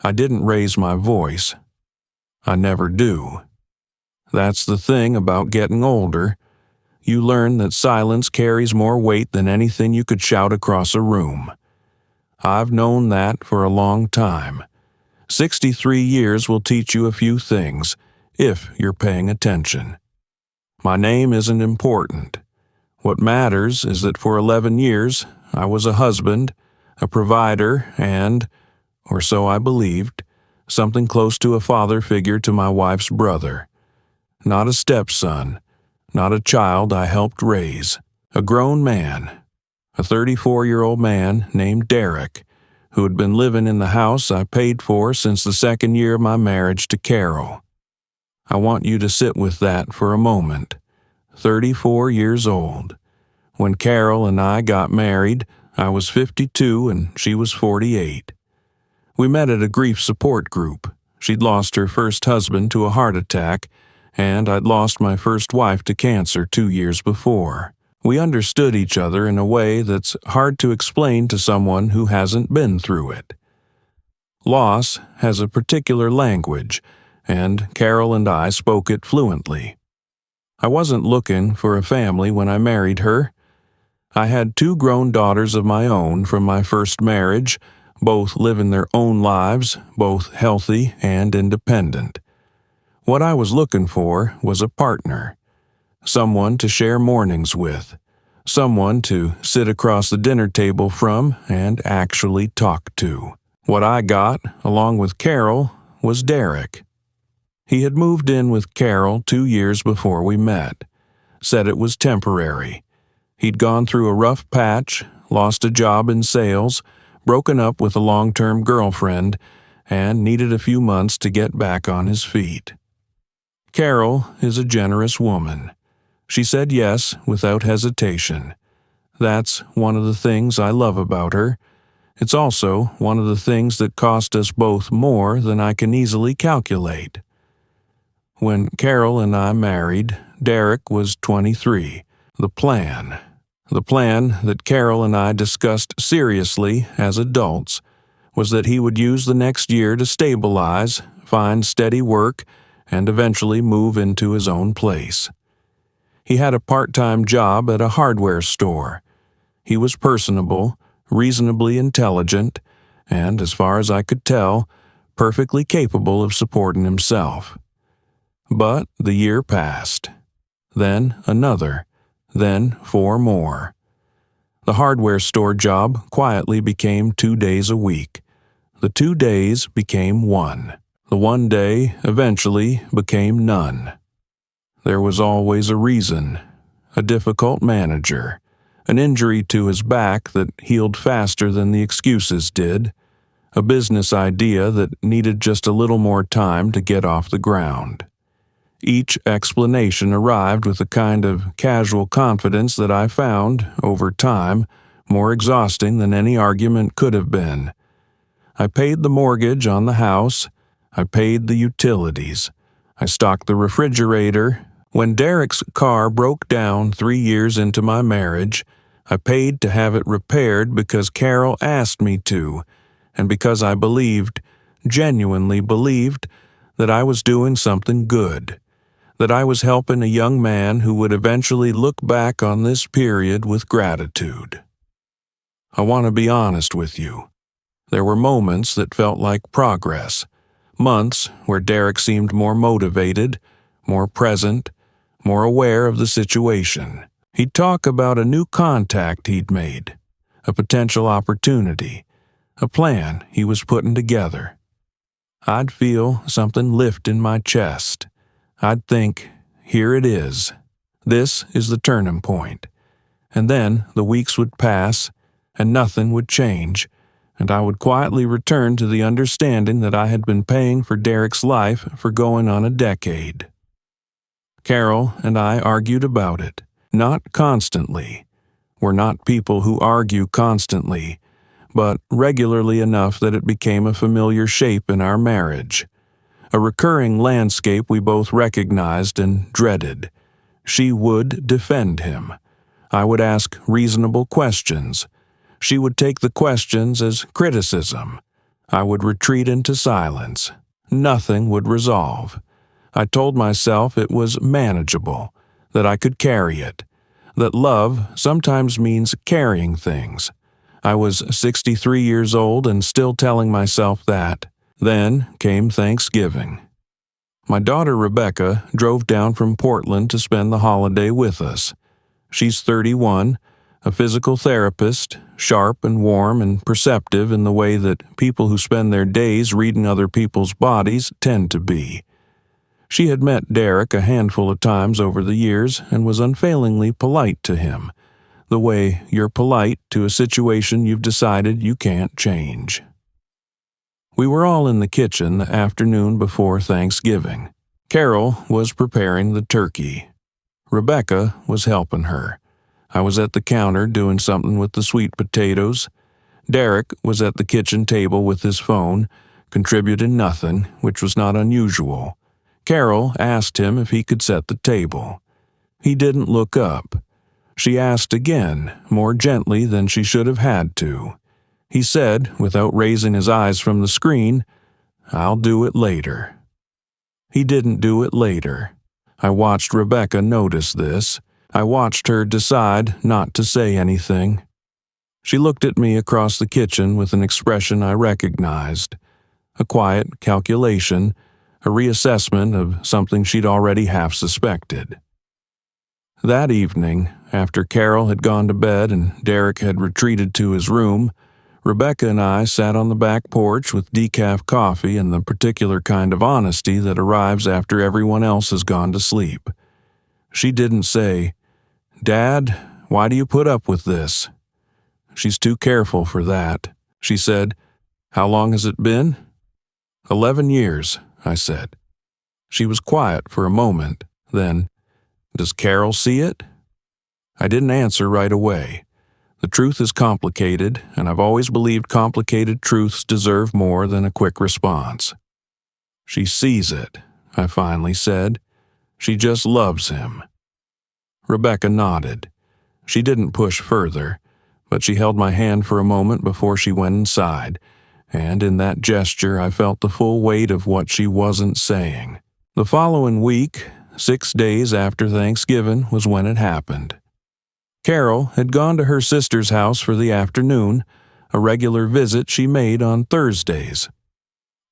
I didn't raise my voice. I never do. That's the thing about getting older. You learn that silence carries more weight than anything you could shout across a room. I've known that for a long time. 63 years will teach you a few things, if you're paying attention. My name isn't important. What matters is that for 11 years, I was a husband, a provider, and, or so I believed, something close to a father figure to my wife's brother. Not a stepson, not a child I helped raise. A grown man, a 34-year-old man named Derek, who had been living in the house I paid for since the second year of my marriage to Carol. I want you to sit with that for a moment. 34 years old. When Carol and I got married, I was 52 and she was 48. We met at a grief support group. She'd lost her first husband to a heart attack, and I'd lost my first wife to cancer 2 years before. We understood each other in a way that's hard to explain to someone who hasn't been through it. Loss has a particular language, and Carol and I spoke it fluently. I wasn't looking for a family when I married her. I had 2 grown daughters of my own from my first marriage, both living their own lives, both healthy and independent. What I was looking for was a partner, someone to share mornings with, someone to sit across the dinner table from and actually talk to. What I got, along with Carol, was Derek. He had moved in with Carol 2 years before we met, said it was temporary. He'd gone through a rough patch, lost a job in sales, broken up with a long-term girlfriend, and needed a few months to get back on his feet. Carol is a generous woman. She said yes without hesitation. That's one of the things I love about her. It's also one of the things that cost us both more than I can easily calculate. When Carol and I married, Derek was 23. The plan that Carol and I discussed seriously as adults was that he would use the next year to stabilize, find steady work, and eventually move into his own place. He had a part-time job at a hardware store. He was personable, reasonably intelligent, and, as far as I could tell, perfectly capable of supporting himself. But the year passed. Then another. Then 4 more. The hardware store job quietly became 2 days a week. The 2 days became 1. The 1 day eventually became none. There was always a reason, a difficult manager, an injury to his back that healed faster than the excuses did, a business idea that needed just a little more time to get off the ground. Each explanation arrived with a kind of casual confidence that I found, over time, more exhausting than any argument could have been. I paid the mortgage on the house. I paid the utilities. I stocked the refrigerator. When Derek's car broke down 3 years into my marriage, I paid to have it repaired because Carol asked me to, and because I believed, genuinely believed, that I was doing something good, that I was helping a young man who would eventually look back on this period with gratitude. I want to be honest with you. There were moments that felt like progress, months where Derek seemed more motivated, more present, more aware of the situation. He'd talk about a new contact he'd made, a potential opportunity, a plan he was putting together. I'd feel something lift in my chest. I'd think, here it is. This is the turning point. And then the weeks would pass, and nothing would change, and I would quietly return to the understanding that I had been paying for Derek's life for going on a decade. Carol and I argued about it, not constantly. We're not people who argue constantly, but regularly enough that it became a familiar shape in our marriage. A recurring landscape we both recognized and dreaded. She would defend him. I would ask reasonable questions. She would take the questions as criticism. I would retreat into silence. Nothing would resolve. I told myself it was manageable, that I could carry it, that love sometimes means carrying things. I was 63 years old and still telling myself that. Then came Thanksgiving. My daughter Rebecca drove down from Portland to spend the holiday with us. She's 31, a physical therapist, sharp and warm and perceptive in the way that people who spend their days reading other people's bodies tend to be. She had met Derek a handful of times over the years and was unfailingly polite to him, the way you're polite to a situation you've decided you can't change. We were all in the kitchen the afternoon before Thanksgiving. Carol was preparing the turkey. Rebecca was helping her. I was at the counter doing something with the sweet potatoes. Derek was at the kitchen table with his phone, contributing nothing, which was not unusual. Carol asked him if he could set the table. He didn't look up. She asked again, more gently than she should have had to. He said, without raising his eyes from the screen, "I'll do it later." He didn't do it later. I watched Rebecca notice this. I watched her decide not to say anything. She looked at me across the kitchen with an expression I recognized. A quiet calculation, a reassessment of something she'd already half suspected. That evening, after Carol had gone to bed and Derek had retreated to his room, Rebecca and I sat on the back porch with decaf coffee and the particular kind of honesty that arrives after everyone else has gone to sleep. She didn't say, "Dad, why do you put up with this?" She's too careful for that. She said, "How long has it been?" 11 years, I said. She was quiet for a moment. Then, "Does Carol see it?" I didn't answer right away. The truth is complicated, and I've always believed complicated truths deserve more than a quick response. "She sees it," I finally said. "She just loves him." Rebecca nodded. She didn't push further, but she held my hand for a moment before she went inside, and in that gesture I felt the full weight of what she wasn't saying. The following week, 6 days after Thanksgiving, was when it happened. Carol had gone to her sister's house for the afternoon, a regular visit she made on Thursdays.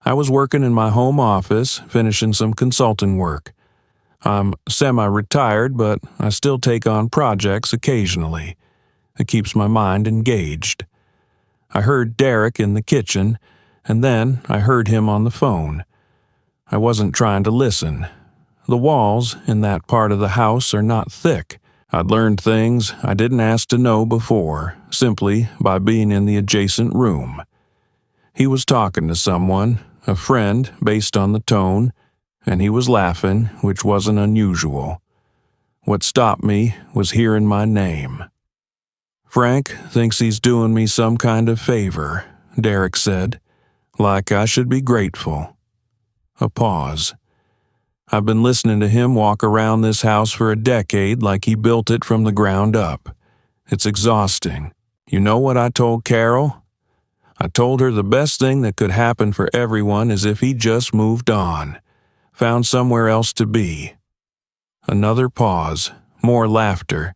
I was working in my home office, finishing some consulting work. I'm semi-retired, but I still take on projects occasionally. It keeps my mind engaged. I heard Derek in the kitchen, and then I heard him on the phone. I wasn't trying to listen. The walls in that part of the house are not thick. I'd learned things I didn't ask to know before, simply by being in the adjacent room. He was talking to someone, a friend based on the tone, and he was laughing, which wasn't unusual. What stopped me was hearing my name. "Frank thinks he's doing me some kind of favor," Derek said, "like I should be grateful." A pause. I've been listening to him walk around this house for a decade like he built it from the ground up. It's exhausting. You know what I told Carol? I told her the best thing that could happen for everyone is if he just moved on, found somewhere else to be. Another pause, more laughter.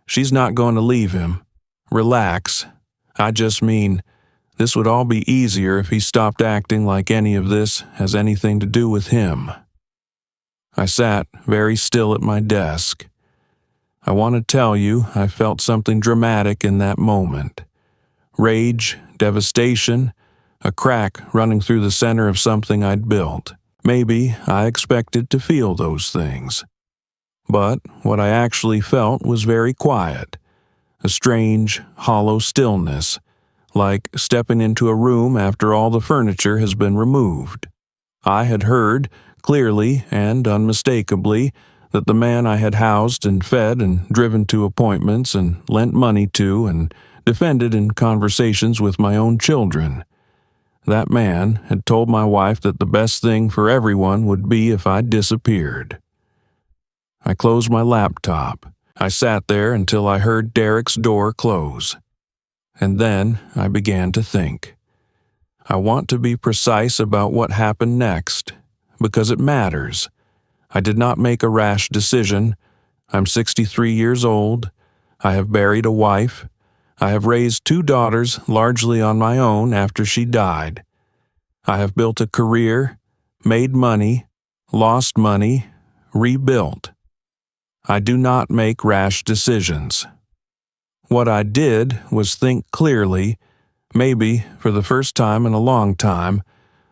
"She's not going to leave him. Relax. I just mean, this would all be easier if he stopped acting like any of this has anything to do with him." I sat very still at my desk. I want to tell you I felt something dramatic in that moment. Rage, devastation, a crack running through the center of something I'd built. Maybe I expected to feel those things. But what I actually felt was very quiet. A strange, hollow stillness, like stepping into a room after all the furniture has been removed. I had heard, clearly and unmistakably, that the man I had housed and fed and driven to appointments and lent money to and defended in conversations with my own children. That man had told my wife that the best thing for everyone would be if I disappeared. I closed my laptop. I sat there until I heard Derek's door close. And then I began to think. I want to be precise about what happened next, because it matters. I did not make a rash decision. I'm 63 years old. I have buried a wife. I have raised 2 daughters largely on my own after she died. I have built a career, made money, lost money, rebuilt. I do not make rash decisions. What I did was think clearly, maybe for the first time in a long time,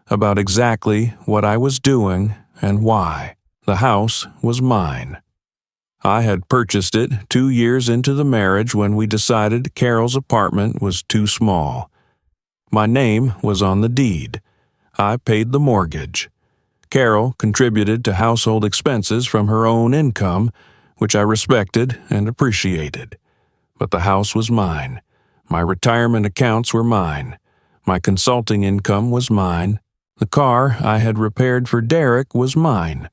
about exactly what I was doing and why. The house was mine. I had purchased it 2 years into the marriage when we decided Carol's apartment was too small. My name was on the deed. I paid the mortgage. Carol contributed to household expenses from her own income, which I respected and appreciated. But the house was mine. My retirement accounts were mine. My consulting income was mine. The car I had repaired for Derek was mine,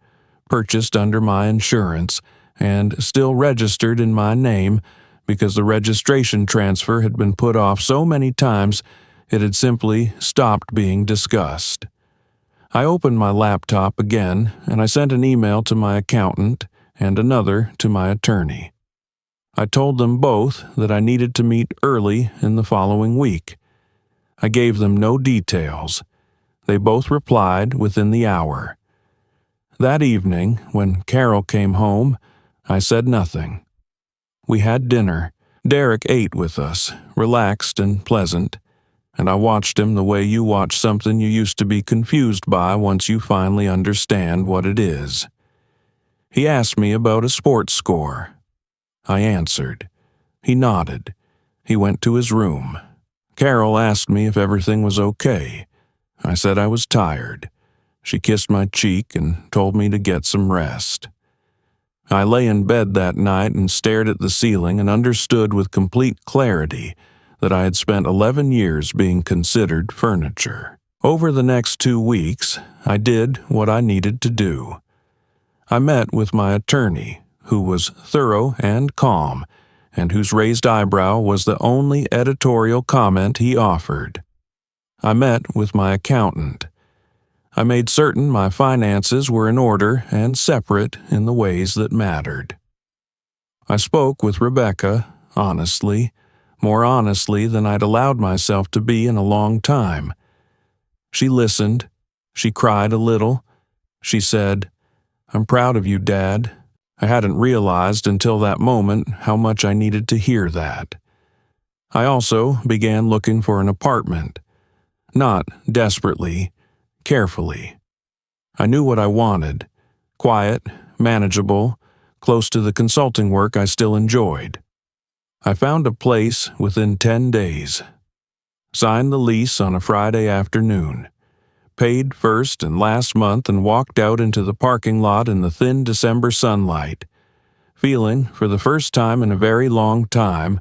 purchased under my insurance, and still registered in my name because the registration transfer had been put off so many times it had simply stopped being discussed. I opened my laptop again, and I sent an email to my accountant and another to my attorney. I told them both that I needed to meet early in the following week. I gave them no details. They both replied within the hour. That evening, when Carol came home, I said nothing. We had dinner. Derek ate with us, relaxed and pleasant, and I watched him the way you watch something you used to be confused by once you finally understand what it is. He asked me about a sports score. I answered. He nodded. He went to his room. Carol asked me if everything was okay. I said I was tired. She kissed my cheek and told me to get some rest. I lay in bed that night and stared at the ceiling and understood with complete clarity that I had spent 11 years being considered furniture. Over the next 2 weeks, I did what I needed to do. I met with my attorney, who was thorough and calm, and whose raised eyebrow was the only editorial comment he offered. I met with my accountant. I made certain my finances were in order and separate in the ways that mattered. I spoke with Rebecca, honestly, more honestly than I'd allowed myself to be in a long time. She listened. She cried a little. She said, "I'm proud of you, Dad." I hadn't realized until that moment how much I needed to hear that. I also began looking for an apartment. Not desperately, carefully. I knew what I wanted: quiet, manageable, close to the consulting work I still enjoyed. I found a place within 10 days. Signed the lease on a Friday afternoon. Paid first and last month and walked out into the parking lot in the thin December sunlight, feeling, for the first time in a very long time,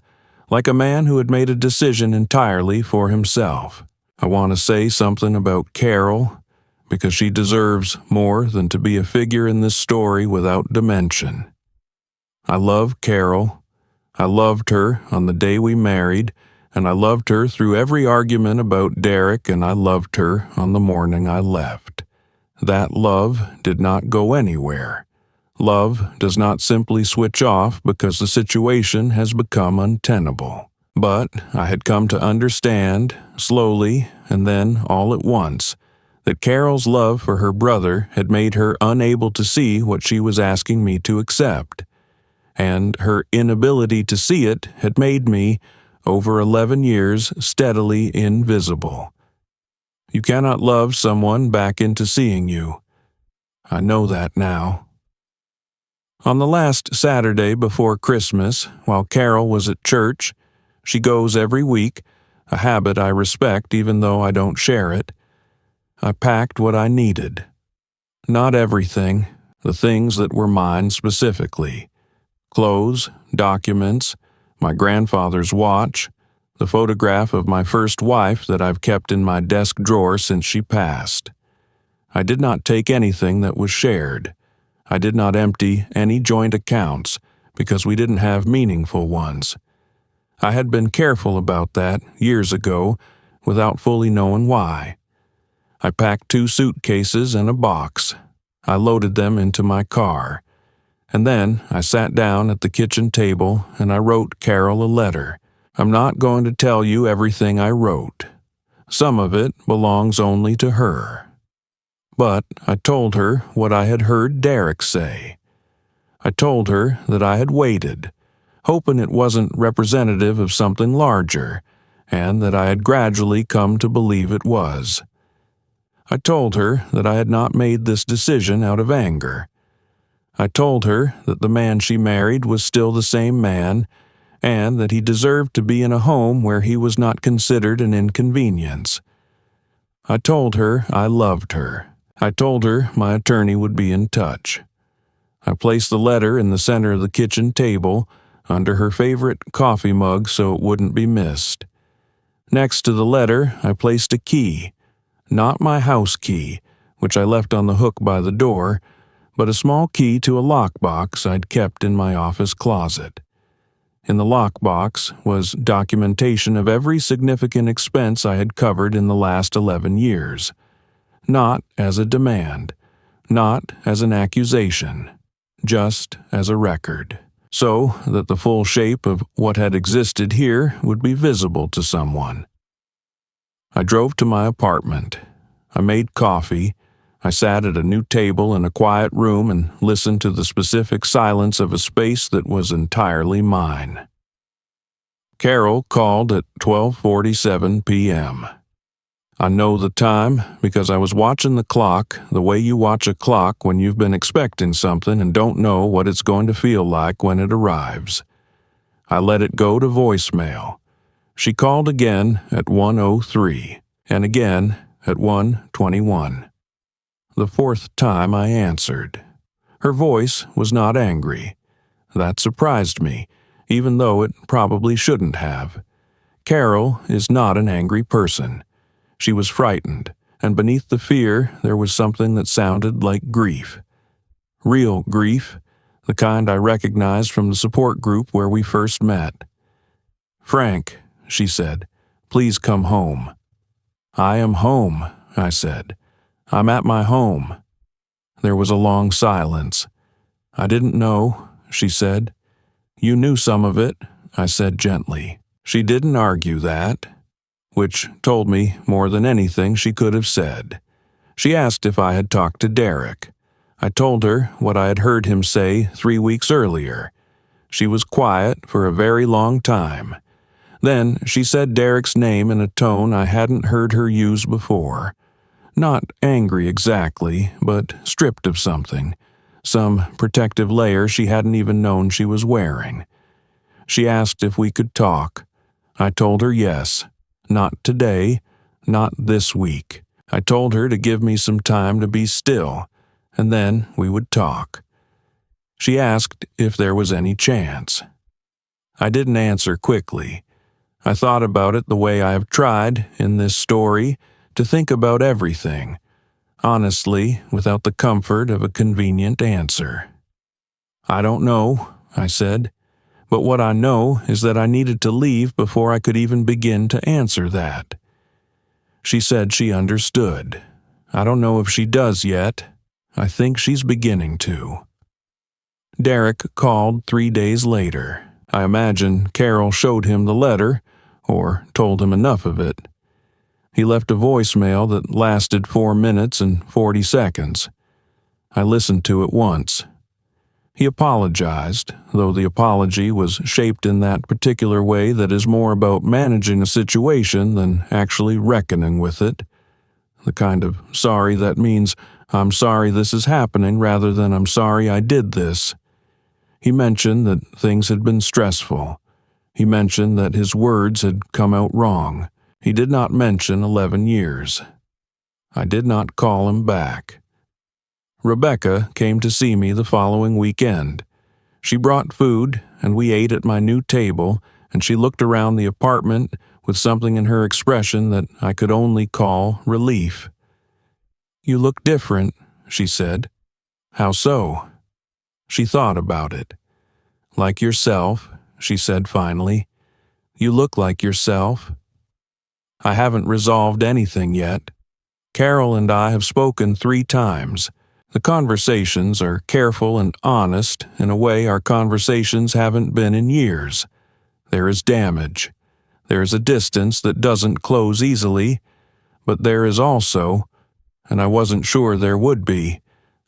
like a man who had made a decision entirely for himself. I want to say something about Carol, because she deserves more than to be a figure in this story without dimension. I love Carol. I loved her on the day we married, and I loved her through every argument about Derek, and I loved her on the morning I left. That love did not go anywhere. Love does not simply switch off because the situation has become untenable. But I had come to understand, slowly and then all at once, that Carol's love for her brother had made her unable to see what she was asking me to accept, and her inability to see it had made me, over 11 years, steadily invisible. You cannot love someone back into seeing you. I know that now. On the last Saturday before Christmas, while Carol was at church, she goes every week, a habit I respect even though I don't share it, I packed what I needed. Not everything, the things that were mine specifically. Clothes, documents, my grandfather's watch, the photograph of my first wife that I've kept in my desk drawer since she passed. I did not take anything that was shared. I did not empty any joint accounts because we didn't have meaningful ones. I had been careful about that years ago without fully knowing why. I packed 2 suitcases and a box. I loaded them into my car. And then I sat down at the kitchen table and I wrote Carol a letter. I'm not going to tell you everything I wrote. Some of it belongs only to her. But I told her what I had heard Derek say. I told her that I had waited, hoping it wasn't representative of something larger, and that I had gradually come to believe it was. I told her that I had not made this decision out of anger. I told her that the man she married was still the same man, and that he deserved to be in a home where he was not considered an inconvenience. I told her I loved her. I told her my attorney would be in touch. I placed the letter in the center of the kitchen table, under her favorite coffee mug so it wouldn't be missed. Next to the letter, I placed a key, not my house key, which I left on the hook by the door, but a small key to a lockbox I'd kept in my office closet. In the lockbox was documentation of every significant expense I had covered in the last 11 years. Not as a demand, not as an accusation, just as a record, so that the full shape of what had existed here would be visible to someone. I drove to my apartment. I made coffee. I sat at a new table in a quiet room and listened to the specific silence of a space that was entirely mine. Carol called at 12:47 p.m. I know the time because I was watching the clock the way you watch a clock when you've been expecting something and don't know what it's going to feel like when it arrives. I let it go to voicemail. She called again at 1:03 and again at 1:21. The 4th time I answered. Her voice was not angry. That surprised me, even though it probably shouldn't have. Carol is not an angry person. She was frightened, and beneath the fear there was something that sounded like grief. Real grief, the kind I recognized from the support group where we first met. "Frank," she said, "please come home." "I am home," I said. "I'm at my home." There was a long silence. "I didn't know," she said. "You knew some of it," I said gently. She didn't argue that, which told me more than anything she could have said. She asked if I had talked to Derek. I told her what I had heard him say 3 weeks earlier. She was quiet for a very long time. Then she said Derek's name in a tone I hadn't heard her use before. Not angry exactly, but stripped of something, some protective layer she hadn't even known she was wearing. She asked if we could talk. I told her yes. Not today, not this week. I told her to give me some time to be still, and then we would talk. She asked if there was any chance. I didn't answer quickly. I thought about it the way I have tried, in this story, to think about everything, honestly, without the comfort of a convenient answer. "I don't know," I said, "but what I know is that I needed to leave before I could even begin to answer that." She said she understood. I don't know if she does yet. I think she's beginning to. Derek called 3 days later. I imagine Carol showed him the letter, or told him enough of it. He left a voicemail that lasted 4 minutes and 40 seconds. I listened to it once. He apologized, though the apology was shaped in that particular way that is more about managing a situation than actually reckoning with it. The kind of sorry that means, "I'm sorry this is happening," rather than "I'm sorry I did this." He mentioned that things had been stressful. He mentioned that his words had come out wrong. He did not mention 11 years. I did not call him back. Rebecca came to see me the following weekend. She brought food, and we ate at my new table, and she looked around the apartment with something in her expression that I could only call relief. "You look different," she said. "How so?" She thought about it. "Like yourself," she said finally. "You look like yourself." I haven't resolved anything yet. Carol and I have spoken 3 times. The conversations are careful and honest in a way our conversations haven't been in years. There is damage. There is a distance that doesn't close easily, but there is also, and I wasn't sure there would be,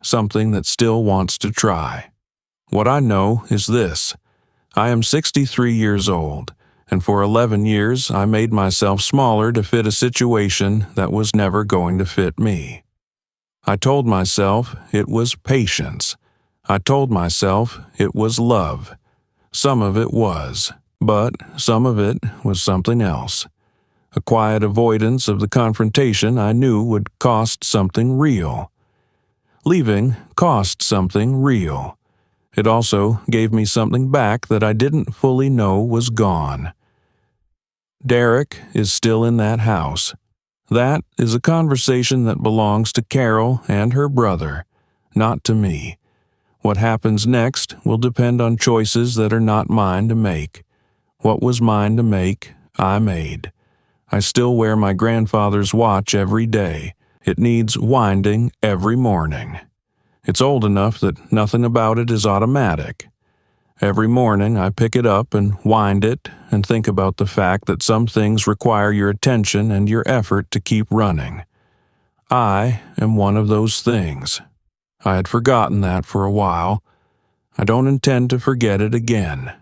something that still wants to try. What I know is this. I am 63 years old, and for 11 years I made myself smaller to fit a situation that was never going to fit me. I told myself it was patience. I told myself it was love. Some of it was, but some of it was something else. A quiet avoidance of the confrontation I knew would cost something real. Leaving cost something real. It also gave me something back that I didn't fully know was gone. Derek is still in that house. That is a conversation that belongs to Carol and her brother, not to me. What happens next will depend on choices that are not mine to make. What was mine to make, I made. I still wear my grandfather's watch every day. It needs winding every morning. It's old enough that nothing about it is automatic. Every morning I pick it up and wind it and think about the fact that some things require your attention and your effort to keep running. I am one of those things. I had forgotten that for a while. I don't intend to forget it again.